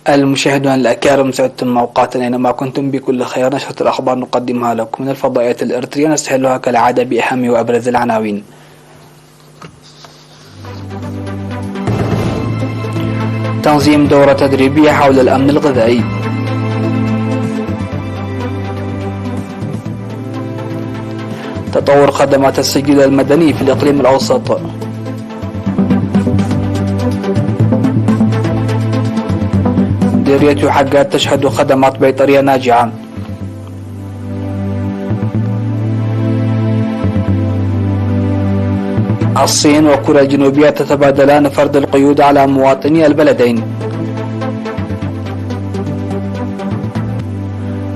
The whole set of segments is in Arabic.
المشاهدون الأكارم، سعدتم أوقاتنا أينما كنتم بكل خير. نشرة الأخبار نقدمها لكم من الفضائيات الإريترية، نستهلها كالعادة بأهم وأبرز العناوين. تنظيم دورة تدريبية حول الأمن الغذائي. تطور خدمات السجل المدني في الإقليم الأوسط. مديرية حقات تشهد خدمات بيطرية ناجعة. الصين وكوريا الجنوبية تتبادلان فرض القيود على مواطني البلدين.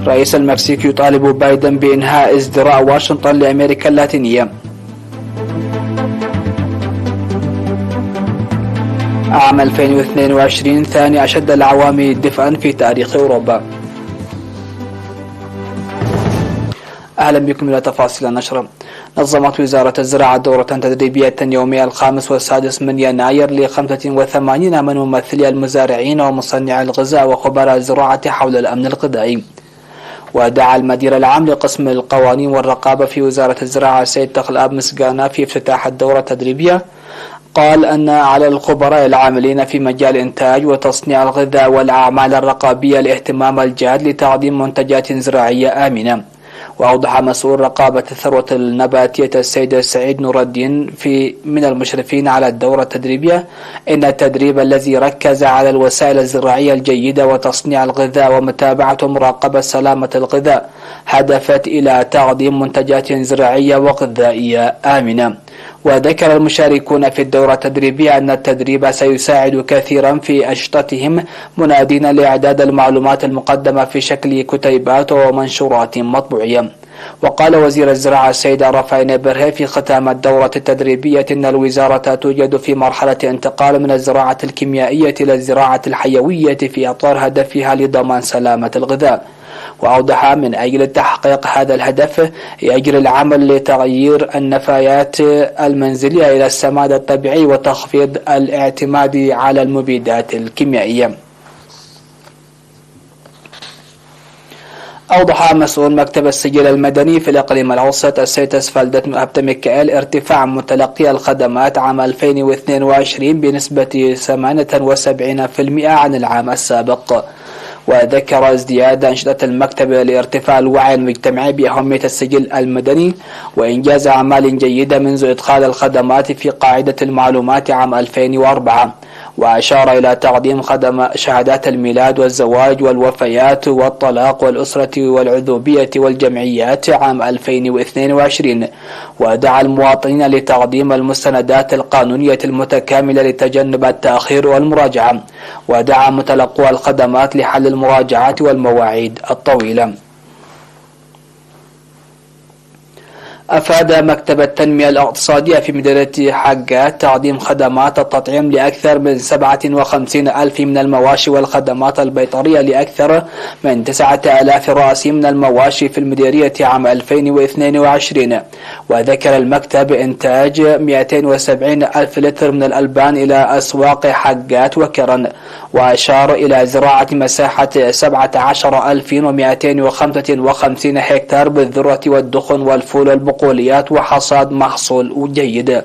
رئيس المكسيك يطالب بايدن بإنهاء ازدراء واشنطن لأمريكا اللاتينية. عام 2022 ثاني أشد العوامل دفئا في تاريخ أوروبا. أهلا بكم إلى تفاصيل النشرة. نظمت وزارة الزراعة دورة تدريبية يومي 5 و6 من يناير ل 85 من ممثلي المزارعين ومصنعي الغذاء وخبراء الزراعة حول الأمن الغذائي. ودعا المدير العام لقسم القوانين والرقابة في وزارة الزراعة السيد تخلاب مسقانة في افتتاح الدورة التدريبية. قال أن على الخبراء العاملين في مجال إنتاج وتصنيع الغذاء والأعمال الرقابية الاهتمام الجاد لتقديم منتجات زراعية آمنة. وأوضح مسؤول رقابة الثروة النباتية السيد سعيد نور الدين من المشرفين على الدورة التدريبية إن التدريب الذي ركز على الوسائل الزراعية الجيدة وتصنيع الغذاء ومتابعة ومراقبة سلامة الغذاء هدفت إلى تقديم منتجات زراعية وغذائية آمنة. وذكر المشاركون في الدورة التدريبية أن التدريب سيساعد كثيرا في أنشطتهم، منادين لإعداد المعلومات المقدمة في شكل كتيبات ومنشورات مطبوعية. وقال وزير الزراعة السيد رفاعين برهي في ختام الدورة التدريبية إن الوزارة توجد في مرحلة انتقال من الزراعة الكيميائية إلى الزراعة الحيوية في إطار هدفها لضمان سلامة الغذاء. وأوضح من أجل تحقيق هذا الهدف يجري العمل لتغيير النفايات المنزلية إلى السماد الطبيعي وتخفيض الاعتماد على المبيدات الكيميائية. أوضح مسؤول مكتب السجل المدني في الإقليم الأوسط السيد اسفلدت مؤبت ميكائيل ارتفاع متلقي الخدمات عام 2022 بنسبة 78% عن العام السابق. وذكر ازدياد أنشطة المكتب لارتفاع الوعي المجتمعي بأهمية السجل المدني وإنجاز أعمال جيدة منذ إدخال الخدمات في قاعدة المعلومات عام 2004. وأشار إلى تقديم شهادات الميلاد والزواج والوفيات والطلاق والأسرة والعذوبية والجمعيات عام 2022. ودعا المواطنين لتقديم المستندات القانونية المتكاملة لتجنب التأخير والمراجعة. ودعا متلقو الخدمات لحل المراجعات والمواعيد الطويلة. أفاد مكتب التنمية الاقتصادية في مديرية حقات تقديم خدمات التطعيم لأكثر من 57 ألف من المواشي والخدمات البيطرية لأكثر من 9,000 رأس من المواشي في المديرية عام 2022. وذكر المكتب إنتاج 270 ألف لتر من الألبان إلى أسواق حقات وكرن. وأشار إلى زراعة مساحة 17,255 هكتار بالذرة والدخن والفول والبقوليات وحصاد محصول جيد.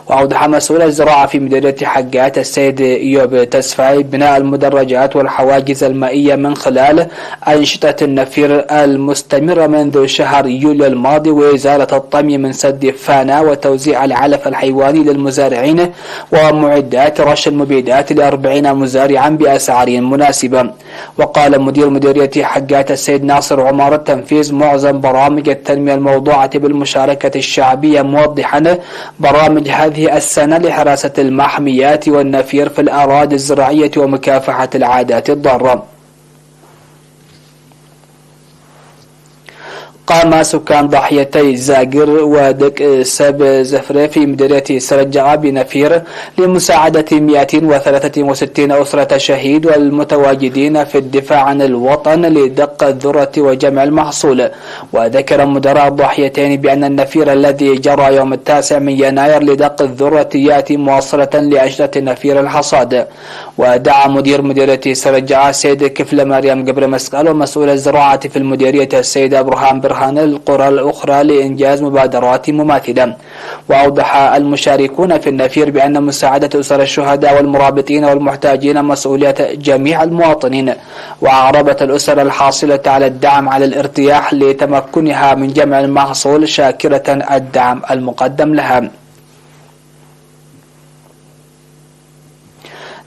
وأوضح مسؤول الزراعة في مديرية حقات السيد إيوب تسفاي بناء المدرجات والحواجز المائية من خلال أنشطة النفير المستمرة منذ شهر يوليو الماضي وإزالة الطمي من سد فانا وتوزيع العلف الحيواني للمزارعين ومعدات رش المبيدات ل40 مزارعا بأسعار مناسبة. وقال مدير مديرية حقات السيد ناصر عمر تنفيذ معظم برامج التنمية الموضوعة بالمشاركة الشعبية، موضحا برامج هذه السنة لحراسة المحميات والنفير في الأراضي الزراعية ومكافحة العادات الضارة. قام سكان ضاحيتي زاجر ودك سب زفرة في مديرية سرجعة بنفير لمساعدة 263 أسرة شهيد والمتواجدين في الدفاع عن الوطن لدق الذرة وجمع المحصول. وذكر مدراء الضاحيتين بأن النفير الذي جرى يوم 9 يناير لدق الذرة يأتي مواصلة لأجلة نفير الحصاد. ودعا مدير مديرية سرجعة السيد كفل مريم قبر مسقال ومسؤول الزراعة في المديرية السيد أبراهام برهان القرى الأخرى لإنجاز مبادرات مماثلة. وأوضح المشاركون في النفير بأن مساعدة أسر الشهداء والمرابطين والمحتاجين مسؤولية جميع المواطنين، وأعربت الأسر الحاصلة على الدعم على الارتياح لتمكنها من جمع المحصول شاكرة الدعم المقدم لها.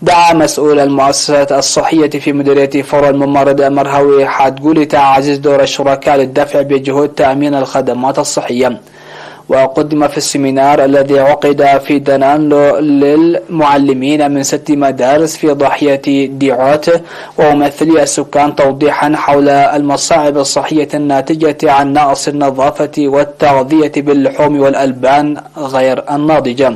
دعا مسؤول المؤسسات الصحية في مديرية فرع الممرض مرهوي حاتقولي تعزيز دور الشركاء للدفع بجهود تأمين الخدمات الصحية. وقدم في السمينار الذي عقد في دنان للمعلمين من 6 مدارس في ضاحية ديعوت وممثلي السكان توضيحا حول المصاعب الصحية الناتجة عن نقص النظافة والتغذية باللحوم والألبان غير الناضجة.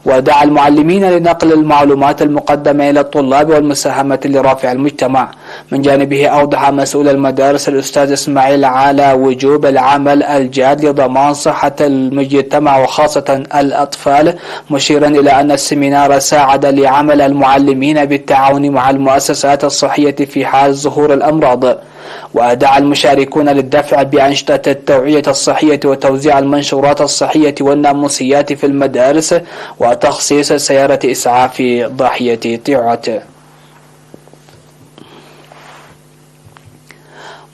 ودعا المعلمين لنقل المعلومات المقدمة إلى الطلاب والمساهمة لرافع المجتمع. من جانبه أوضح مسؤول المدارس الأستاذ إسماعيل على وجوب العمل الجاد لضمان صحة المجتمع وخاصة الأطفال، مشيرا إلى أن السمينار ساعد لعمل المعلمين بالتعاون مع المؤسسات الصحية في حال ظهور الأمراض. ودعا المشاركون للدفع بأنشطة التوعية الصحية وتوزيع المنشورات الصحية والناموسيات في المدارس وتخصيص سيارة إسعاف ضاحية طيعت.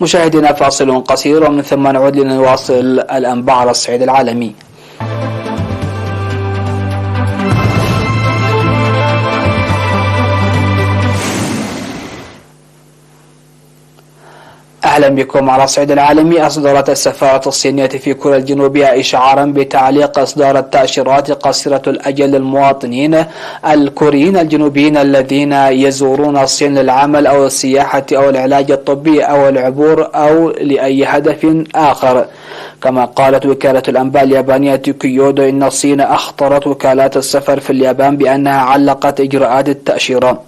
مشاهدينا فاصل قصير ومن ثم نعود لنواصل الأنباء على الصعيد العالمي. أهلا بكم. على الصعيد العالمي، أصدرت السفارة الصينية في كوريا الجنوبية إشعارا بتعليق إصدار التأشيرات قصيرة الأجل للمواطنين الكوريين الجنوبيين الذين يزورون الصين للعمل أو السياحة أو العلاج الطبي أو العبور أو لأي هدف آخر. كما قالت وكالة الأنباء اليابانية كيودو إن الصين أخطرت وكالات السفر في اليابان بأنها علقت إجراءات التأشيرة.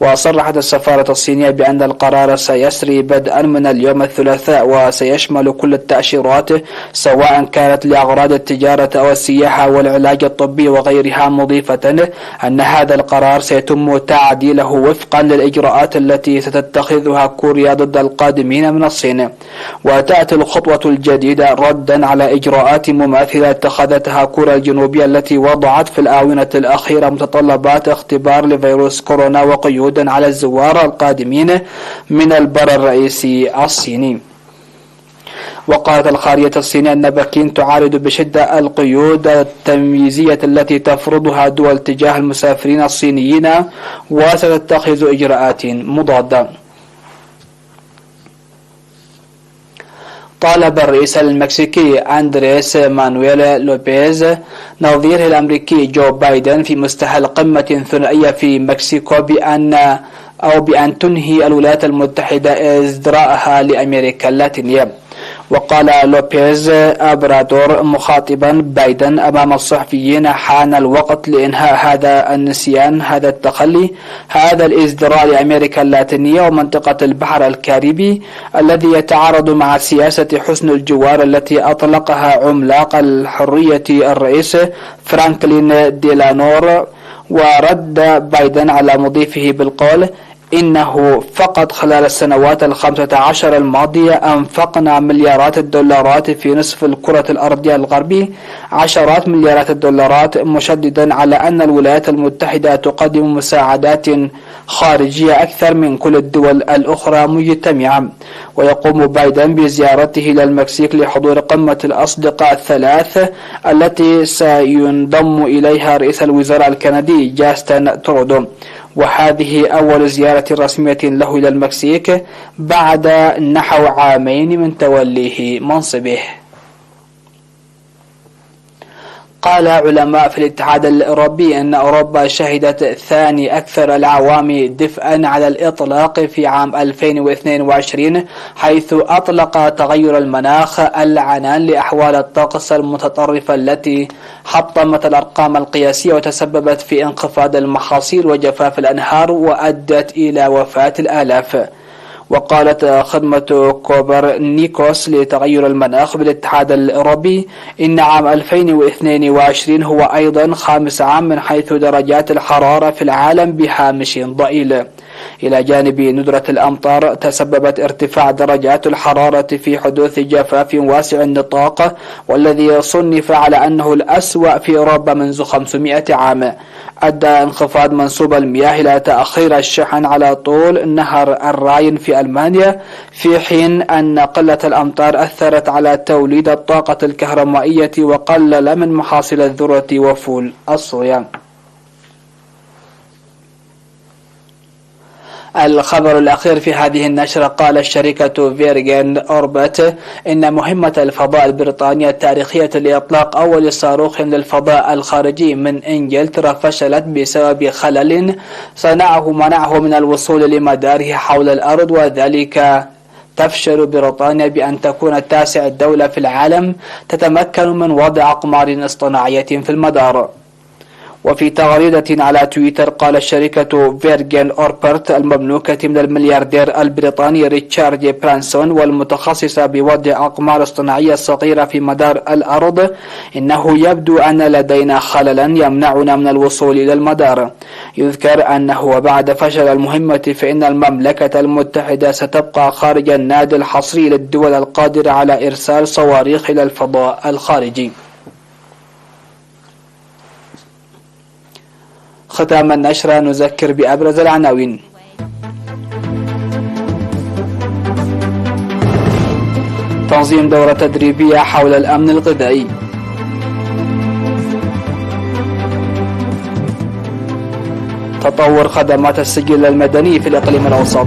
وصرحت السفارة الصينية بأن القرار سيسري بدءا من اليوم الثلاثاء وسيشمل كل التأشيرات سواء كانت لأغراض التجارة أو السياحة والعلاج الطبي وغيرها، مضيفة أن هذا القرار سيتم تعديله وفقا للإجراءات التي ستتخذها كوريا ضد القادمين من الصين. وتأتي الخطوة الجديدة ردا على إجراءات مماثلة اتخذتها كوريا الجنوبية التي وضعت في الآونة الأخيرة متطلبات اختبار لفيروس كورونا وقيودا على الزوار القادمين من البر الرئيسي الصيني. وقالت الخارجية الصينية أن بكين تعارض بشدة القيود التمييزية التي تفرضها دول تجاه المسافرين الصينيين وستتخذ إجراءات مضادة. طالب الرئيس المكسيكي أندريس مانويل لوبيز نظيره الأمريكي جو بايدن في مستهل قمة ثنائية في مكسيكو بأن تنهي الولايات المتحدة إزدراءها لأمريكا اللاتينية. وقال لوبيز أبرادور مخاطبا بايدن أمام الصحفيين: حان الوقت لإنهاء هذا النسيان، هذا التخلي، هذا الإزدراء لأمريكا اللاتينية ومنطقة البحر الكاريبي الذي يتعارض مع سياسة حسن الجوار التي أطلقها عملاق الحرية الرئيس فرانكلين ديلانور. ورد بايدن على مضيفه بالقول: إنه فقط خلال السنوات 15 الماضية أنفقنا مليارات الدولارات في نصف الكرة الأرضية الغربي، عشرات مليارات الدولارات، مشددا على أن الولايات المتحدة تقدم مساعدات خارجية أكثر من كل الدول الأخرى مجتمعة. ويقوم بايدن بزيارته إلى المكسيك لحضور قمة الأصدقاء الثلاث التي سينضم إليها رئيس الوزراء الكندي جاستن ترودو، وهذه أول زيارة رسمية له إلى المكسيك بعد نحو عامين من توليه منصبه. قال علماء في الاتحاد الأوروبي أن أوروبا شهدت ثاني أكثر العوامل دفئا على الإطلاق في عام 2022، حيث أطلق تغير المناخ العنان لأحوال الطقس المتطرفة التي حطمت الأرقام القياسية وتسببت في انخفاض المحاصيل وجفاف الأنهار وأدت إلى وفاة الآلاف. وقالت خدمة كوبرنيكوس لتغير المناخ بالاتحاد الأوروبي إن عام 2022 هو أيضا خامس عام من حيث درجات الحرارة في العالم بهامش ضئيل. إلى جانب ندرة الأمطار، تسببت ارتفاع درجات الحرارة في حدوث جفاف واسع النطاق، والذي صنف على أنه الأسوأ في أوروبا منذ 500 عام. أدى انخفاض منسوب المياه إلى تأخير الشحن على طول نهر الراين في ألمانيا، في حين أن قلة الأمطار أثرت على توليد الطاقة الكهربائية وقلل من محاصيل الذرة وفول الصويا. الخبر الأخير في هذه النشرة، قال شركة فيرجن أوربت إن مهمة الفضاء البريطانية التاريخية لإطلاق أول صاروخ للفضاء الخارجي من إنجلترا فشلت بسبب خلل صنعه منعه من الوصول لمداره حول الأرض، وذلك تفشل بريطانيا بأن تكون تاسع دولة في العالم تتمكن من وضع أقمار اصطناعية في المدار. وفي تغريدة على تويتر، قال شركة فيرجن أوربرت المملوكة من الملياردير البريطاني ريتشارد برانسون والمتخصصة بوضع أقمار اصطناعية صغيرة في مدار الأرض، إنه يبدو أن لدينا خللا يمنعنا من الوصول إلى المدار. يذكر أنه بعد فشل المهمة فإن المملكة المتحدة ستبقى خارج النادي الحصري للدول القادرة على إرسال صواريخ إلى الفضاء الخارجي. ختام النشرة نذكر بأبرز العناوين. تنظيم دورة تدريبية حول الأمن الغذائي. تطور خدمات السجل المدني في الإقليم الأوسط.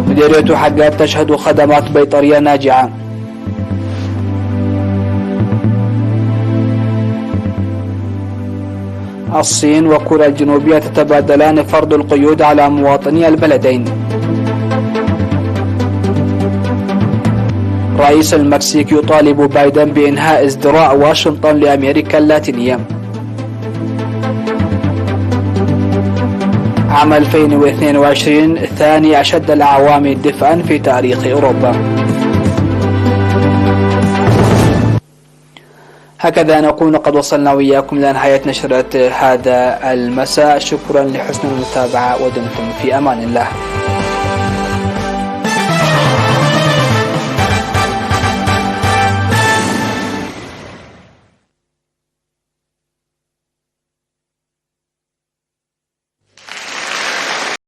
مديرية حقات تشهد خدمات بيطرية ناجعة. الصين وكوريا الجنوبية تتبادلان فرض القيود على مواطني البلدين. رئيس المكسيك يطالب بايدن بإنهاء ازدراء واشنطن لأمريكا اللاتينية. عام 2022 ثاني أشد العوامل دفئا في تاريخ أوروبا. هكذا نكون قد وصلنا وإياكم إلى نهاية نشرة هذا المساء. شكرا لحسن المتابعة ودمتم في أمان الله.